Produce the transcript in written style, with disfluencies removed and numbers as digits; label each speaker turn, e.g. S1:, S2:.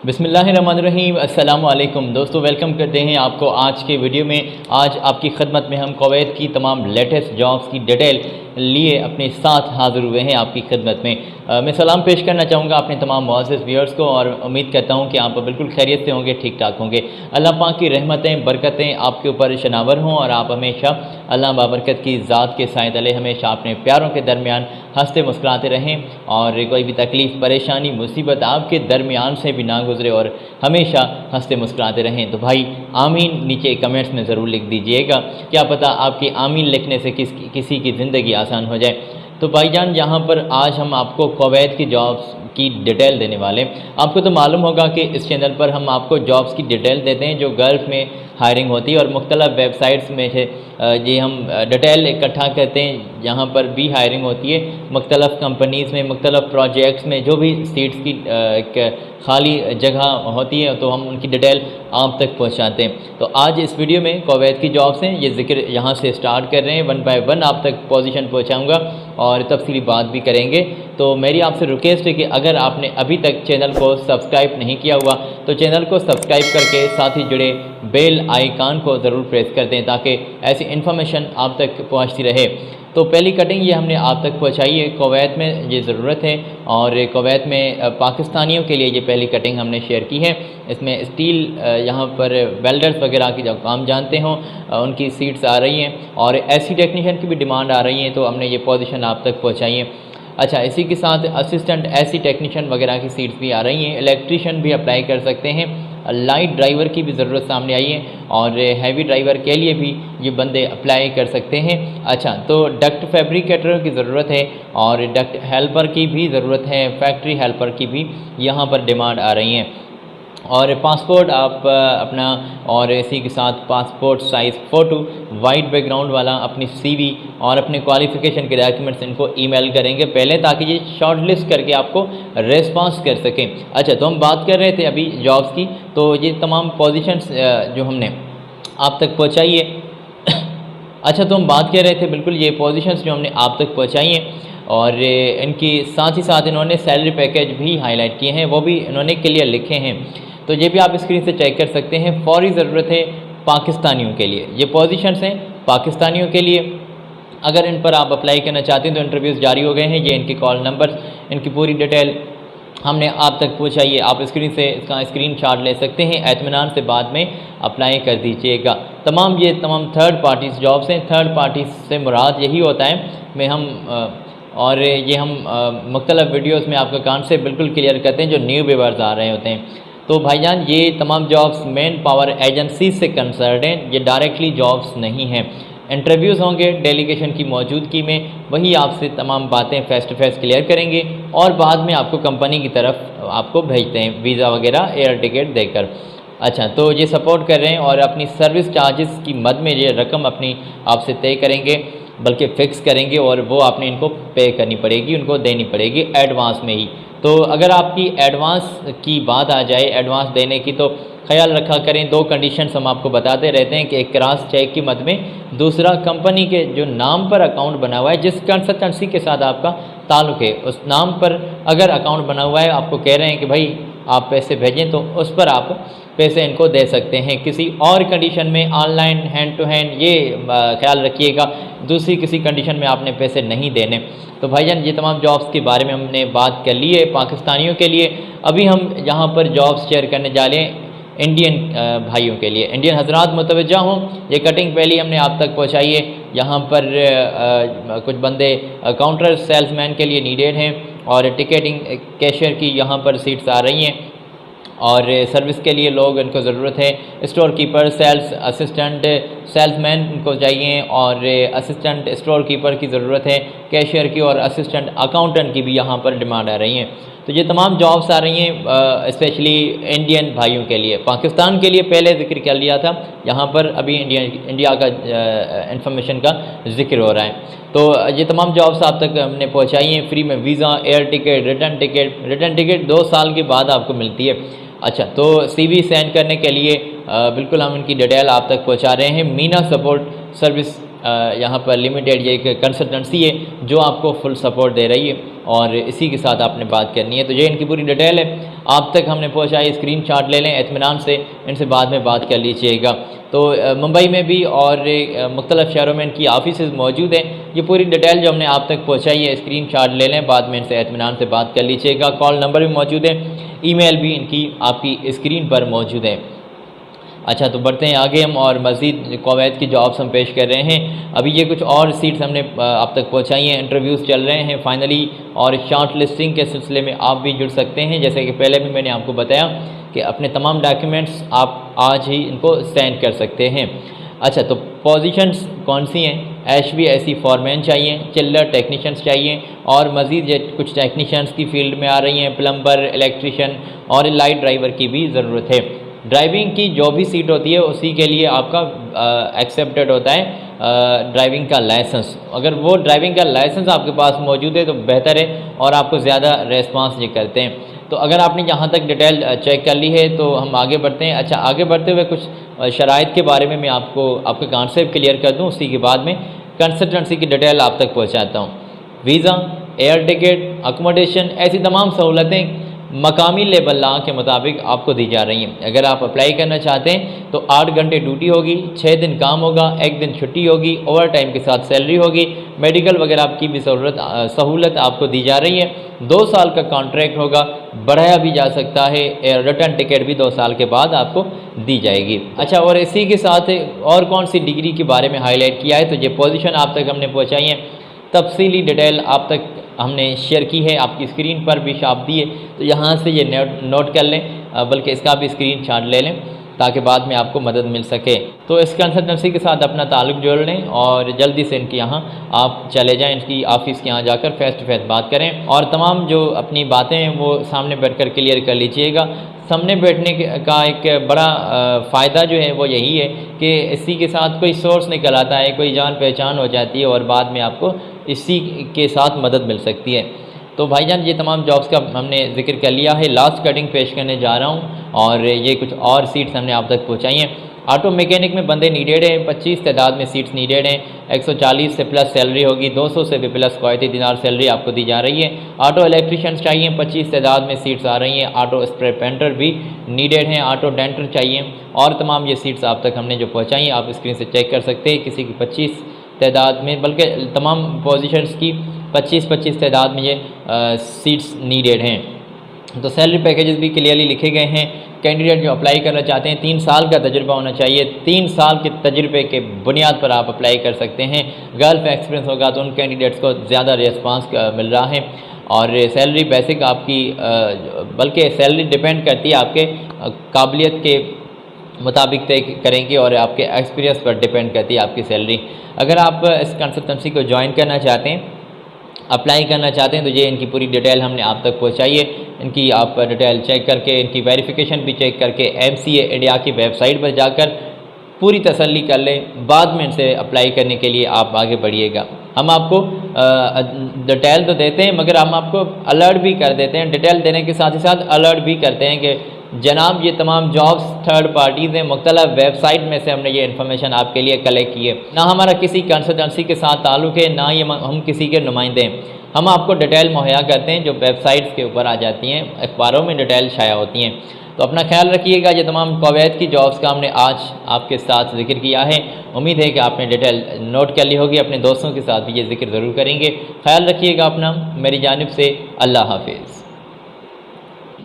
S1: बिस्मिल्लाहिर्रहमानिर्रहीम। अस्सलामु अलैकुम दोस्तों, वेलकम करते हैं आपको आज के वीडियो में। आज आपकी खिदमत में हम कुवैत की तमाम लेटेस्ट जॉब्स की डिटेल लिए अपने साथ हाज़िर हुए हैं आपकी खिदमत में। मैं सलाम पेश करना चाहूँगा अपने तमाम मुअज़्ज़िज़ व्यूअर्स को और उम्मीद करता हूँ कि आप बिल्कुल खैरियत से होंगे, ठीक ठाक होंगे। अल्लाह पाक की रहमतें बरकतें आपके ऊपर शनावर हों और आप हमेशा अल्लाह बाबरकत की ज़ात के साए तले हमेशा अपने प्यारों के दरमियान हंसते मुस्कुराते रहें और कोई भी तकलीफ़ परेशानी मुसीबत आपके दरमियान से भी ना गुजरे और हमेशा हंसते मुस्कुराते रहें। तो भाई आमीन नीचे कमेंट्स में ज़रूर लिख दीजिएगा, क्या पता आपकी आमीन लिखने से किसी की ज़िंदगी आसान हो जाए। तो भाईजान यहाँ पर आज हम आपको कुवैत की जॉब्स की डिटेल देने वाले। आपको तो मालूम होगा कि इस चैनल पर हम आपको जॉब्स की डिटेल देते हैं जो गल्फ़ में हायरिंग होती है और मुख्तलिफ़ वेबसाइट्स में से ये हम डिटेल इकट्ठा करते हैं। यहाँ पर भी हायरिंग होती है मुख्तलिफ़ कंपनीज़ में, मुख्तलिफ़ प्रोजेक्ट्स में, जो भी सीट्स की खाली जगह होती है तो हम उनकी डिटेल आप तक पहुँचाते हैं। तो आज इस वीडियो में कुवैत की जॉब्स हैं, ये ज़िक्र यहाँ से स्टार्ट कर रहे हैं। 1 बाय 1 आप तक पोजीशन पहुँचाऊँगा और तफसीली बात भी करेंगे। तो मेरी आपसे रिक्वेस्ट है कि अगर आपने अभी तक चैनल को सब्सक्राइब नहीं किया हुआ तो चैनल को सब्सक्राइब करके साथ ही जुड़े बेल आइकन को ज़रूर प्रेस कर दें ताकि ऐसी इन्फॉर्मेशन आप तक पहुंचती रहे। तो पहली कटिंग ये हमने आप तक पहुंचाई है, कुवैत में ये ज़रूरत है और कुवैत में पाकिस्तानियों के लिए ये पहली कटिंग हमने शेयर की है। इसमें स्टील यहाँ पर वेल्डर्स वगैरह की जो काम जानते हों उनकी सीट्स आ रही हैं और एसी टेक्नीशियन की भी डिमांड आ रही है, तो हमने ये पोजीशन आप तक पहुँचाई है। अच्छा, इसी के साथ असिस्टेंट एसी टेक्नीशियन वगैरह की सीट्स भी आ रही हैं। इलेक्ट्रीशियन भी अप्लाई कर सकते हैं। लाइट ड्राइवर की भी ज़रूरत सामने आई है और हैवी ड्राइवर के लिए भी ये बंदे अप्लाई कर सकते हैं। अच्छा, तो डक्ट फैब्रिकेटर की ज़रूरत है और डक्ट हेल्पर की भी ज़रूरत है, फैक्ट्री हेल्पर की भी यहाँ पर डिमांड आ रही हैं। और पासपोर्ट आप अपना और इसी के साथ passport size photo white background वाला अपनी सीवी और अपने क्वालिफ़िकेशन के डॉक्यूमेंट्स इनको ईमेल करेंगे पहले, ताकि ये शॉर्टलिस्ट करके आपको रेस्पॉन्स कर सकें। अच्छा, तो हम बात कर रहे थे अभी जॉब्स की, तो ये तमाम पोजीशंस जो हमने आप तक पहुँचाई है। अच्छा, तो हम बात कर रहे थे बिल्कुल ये पोजीशंस जो हमने आप तक पहुँचाई हैं और इनकी साथ ही साथ इन्होंने सैलरी पैकेज भी हाईलाइट किए हैं, वो भी इन्होंने क्लियर लिखे हैं। तो ये भी आप स्क्रीन से चेक कर सकते हैं। फौरी ज़रूरत है पाकिस्तानियों के लिए, ये पोजीशंस हैं पाकिस्तानियों के लिए। अगर इन पर आप अप्लाई करना चाहते हैं तो इंटरव्यूज़ जारी हो गए हैं। ये इनके कॉल नंबर, इनकी पूरी डिटेल हमने आप तक पहुँचाई है। आप स्क्रीन से इसका स्क्रीनशॉट ले सकते हैं, इत्मीनान से बाद में अप्लाई कर दीजिएगा। ये तमाम थर्ड पार्टीज़ जॉब्स हैं। थर्ड पार्टी से मुराद यही होता है और ये हम मुख्तलिफ़ वीडियोज़ में आपका कॉन्सेप्ट बिल्कुल क्लियर करते हैं जो न्यू व्यूअर्स आ रहे होते हैं। तो भाईजान ये तमाम जॉब्स मैन पावर एजेंसी से कंसर्न हैं, ये डायरेक्टली जॉब्स नहीं हैं। इंटरव्यूज़ होंगे डेलीगेशन की मौजूदगी में, वही आपसे तमाम बातें फ़ेस टू फेस क्लियर करेंगे और बाद में आपको कंपनी की तरफ आपको भेजते हैं वीज़ा वगैरह एयर टिकट देकर। अच्छा, तो ये सपोर्ट कर रहे हैं और अपनी सर्विस चार्जेस की मद में ये रकम अपनी आपसे तय करेंगे, बल्कि फ़िक्स करेंगे और वो आपने इनको पे करनी पड़ेगी, उनको देनी पड़ेगी एडवांस में ही। तो अगर आपकी एडवांस की बात आ जाए, एडवांस देने की, तो ख्याल रखा करें 2 कंडीशंस हम आपको बताते रहते हैं कि एक क्रॉस चेक की मद में, दूसरा कंपनी के जो नाम पर अकाउंट बना हुआ है, जिस कंसल्टेंसी के साथ आपका ताल्लुक़ है उस नाम पर अगर अकाउंट बना हुआ है, आपको कह रहे हैं कि भाई आप पैसे भेजें, तो उस पर आप पैसे इनको दे सकते हैं। किसी और कंडीशन में ऑनलाइन हैंड टू हैंड, ये ख्याल रखिएगा, दूसरी किसी कंडीशन में आपने पैसे नहीं देने। तो भाईजान ये तमाम जॉब्स के बारे में हमने बात कर ली है पाकिस्तानियों के लिए। अभी हम यहाँ पर जॉब्स शेयर करने जा रहे हैं इंडियन भाइयों के लिए। इंडियन हजरात मुतवज्जा हों, ये कटिंग पहली हमने आप तक पहुँचाई है। यहाँ पर कुछ बंदे काउंटर सेल्समैन के लिए नीडेड हैं और टिकटिंग कैशियर की यहाँ पर सीट्स आ रही हैं और सर्विस के लिए लोग इनको ज़रूरत है। Store keeper, sales assistant, salesman इनको चाहिए और असिस्टेंट स्टोर कीपर की ज़रूरत है, कैशियर की और असिस्टेंट अकाउंटेंट की भी यहाँ पर डिमांड आ रही हैं। तो ये तमाम जॉब्स आ रही हैं स्पेशली इंडियन भाइयों के लिए। पाकिस्तान के लिए पहले जिक्र कर लिया था, यहाँ पर अभी इंडिया का इंफॉर्मेशन का जिक्र हो रहा है। तो ये तमाम जॉब्स आप तक हमने पहुँचाई हैं फ्री में। Visa, air ticket, return ticket 2 साल के बाद आपको मिलती है। अच्छा, तो CV सेंड करने के लिए बिल्कुल हम इनकी डिटेल आप तक पहुंचा रहे हैं। मीना सपोर्ट सर्विस यहाँ पर लिमिटेड ये एक कंसल्टेंसी है जो आपको फुल सपोर्ट दे रही है और इसी के साथ आपने बात करनी है। तो ये इनकी पूरी डिटेल है, आप तक हमने पहुँचाई, स्क्रीनशॉट ले लें इत्मीनान से, इनसे बाद में बात कर लीजिएगा। तो मुंबई में भी और मुख्तलिफ शहरों में इनकी ऑफिसेज़ मौजूद हैं। ये पूरी डिटेल जो हमने आप तक पहुँचाई है, स्क्रीनशॉट ले लें, बाद में इनसे इत्मीनान से बात कर लीजिएगा। कॉल नंबर भी मौजूद है, ईमेल भी इनकी आपकी स्क्रीन पर मौजूद है। अच्छा, तो बढ़ते हैं आगे हम और मज़ीद कुवैत की जॉब्स हम पेश कर रहे हैं। अभी ये कुछ और सीट्स हमने आप तक पहुंचाई हैं, इंटरव्यूज़ चल रहे हैं फाइनली, और शॉर्ट लिस्टिंग के सिलसिले में आप भी जुड़ सकते हैं। जैसे कि पहले भी मैंने आपको बताया कि अपने तमाम डॉक्यूमेंट्स आप आज ही इनको सेंड कर सकते हैं। अच्छा, तो पोजीशंस कौन सी हैं? HVAC फोरमैन चाहिए, चिल्लर टेक्नीशियंस चाहिए, और मज़ीद ये कुछ टेक्नीशियंस की फील्ड में आ रही हैं, प्लम्बर, इलेक्ट्रिशियन और लाइट ड्राइवर की भी ज़रूरत है। ड्राइविंग की जो भी सीट होती है उसी के लिए आपका एक्सेप्टेड होता है ड्राइविंग का लाइसेंस। अगर वो ड्राइविंग का लाइसेंस आपके पास मौजूद है तो बेहतर है और आपको ज़्यादा रेस्पॉन्स ये करते हैं। तो अगर आपने यहाँ तक डिटेल चेक कर ली है तो हम आगे बढ़ते हैं। अच्छा, आगे बढ़ते हुए कुछ शराइत के बारे में मैं आपके कॉन्सेप्ट क्लियर कर दूँ, उसी के बाद में कंसल्टेंसी की डिटेल आप तक पहुँचाता हूँ। वीज़ा, एयर टिकट, अकोमोडेशन, ऐसी तमाम सहूलतें मकामी लेबर लॉ के मुताबिक आपको दी जा रही हैं। अगर आप अप्लाई करना चाहते हैं तो 8 घंटे ड्यूटी होगी, 6 दिन काम होगा, 1 दिन छुट्टी होगी, ओवर टाइम के साथ सैलरी होगी, मेडिकल वगैरह आपकी भी सहूलत आपको दी जा रही है। 2 साल का कॉन्ट्रैक्ट होगा, बढ़ाया भी जा सकता है, रिटर्न टिकट भी 2 साल के बाद आपको दी जाएगी। अच्छा, और इसी के साथ और कौन सी डिग्री के बारे में हाईलाइट किया है, तो ये पोजीशन आप तक हमने पहुँचाई है, तफसीली डिटेल आप तक हमने शेयर की है, आपकी स्क्रीन पर भी छाप दी है, तो यहाँ से ये नोट कर लें, बल्कि इसका भी स्क्रीनशॉट ले लें ताकि बाद में आपको मदद मिल सके। तो इस कंसल्टेंसी के साथ अपना ताल्लुक़ जोड़ लें और जल्दी से इनके यहाँ आप चले जाएं, इनकी ऑफिस के यहाँ जाकर फेस टू फेस बात करें और तमाम जो अपनी बातें हैं वो सामने बैठकर क्लियर कर लीजिएगा। सामने बैठने का एक बड़ा फ़ायदा जो है वो यही है कि इसी के साथ कोई सोर्स निकल आता है, कोई जान पहचान हो जाती है और बाद में आपको इसी के साथ मदद मिल सकती है। तो भाईजान, ये तमाम जॉब्स का हमने जिक्र कर लिया है। लास्ट कटिंग पेश करने जा रहा हूँ और ये कुछ और सीट्स हमने आप तक पहुँचाई हैं। ऑटो मैकेनिक में बंदे नीडेड हैं, 25 तादाद में सीट्स नीडेड हैं, 140 से प्लस सैलरी होगी, 200 से भी प्लस कुवैती दिनार सैलरी आपको दी जा रही है। ऑटो इलेक्ट्रिशियंस चाहिए, 25 तादाद में सीट्स आ रही हैं। ऑटो स्प्रे पेंटर भी नीडेड हैं, ऑटो डेंटर चाहिए, और तमाम ये सीट्स आप तक हमने जो पहुँचाई हैं आप स्क्रीन से चेक कर सकते हैं। किसी की 25 तादाद में, बल्कि तमाम पोजीशंस की 25-25 तादाद में ये सीट्स नीडेड हैं। तो सैलरी पैकेजेस भी क्लियरली लिखे गए हैं। कैंडिडेट जो अप्लाई करना चाहते हैं 3 साल का तजुर्बा होना चाहिए, 3 साल के तजुर्बे के बुनियाद पर आप अप्लाई कर सकते हैं। गल्फ एक्सपीरियंस होगा तो उन कैंडिडेट्स को ज़्यादा रिस्पांस मिल रहा है। और सैलरी बेसिक आपकी बल्कि सैलरी डिपेंड करती है आपके काबिलियत के मुताबिक तय करेंगे और आपके एक्सपीरियंस पर डिपेंड करती है आपकी सैलरी। अगर आप इस कंसल्टेंसी को ज्वाइन करना चाहते हैं, अप्लाई करना चाहते हैं, तो ये इनकी पूरी डिटेल हमने आप तक पहुंचाई है। इनकी आप डिटेल चेक करके, इनकी वेरिफिकेशन भी चेक करके MCA इंडिया की वेबसाइट पर जाकर पूरी तसल्ली कर लें, बाद में इनसे अप्लाई करने के लिए आप आगे बढ़िएगा। हम आपको डिटेल तो देते हैं मगर हम आपको अलर्ट भी कर देते हैं। डिटेल देने के साथ ही साथ अलर्ट भी करते हैं कि जनाब ये तमाम जॉब्स थर्ड पार्टीज़ हैं, मुख्तलिफ वेबसाइट में से हमने ये इन्फॉर्मेशन आपके लिए कलेक्ट की है। ना हमारा किसी कंसल्टेंसी के साथ ताल्लुक़ है, ना ही हम किसी के नुमाइंदे हैं। हम आपको डिटेल मुहैया करते हैं जो वेबसाइट्स के ऊपर आ जाती हैं, अखबारों में डिटेल शाया होती हैं। तो अपना ख्याल रखिएगा। ये तमाम कुवैत की जॉब्स का हमने आज आपके साथ जिक्र किया है। उम्मीद है कि आपने डिटेल नोट कर ली होगी, अपने दोस्तों के साथ भी ये जिक्र ज़रूर करेंगे। ख्याल रखिएगा अपना। मेरी जानिब से अल्लाह हाफिज़।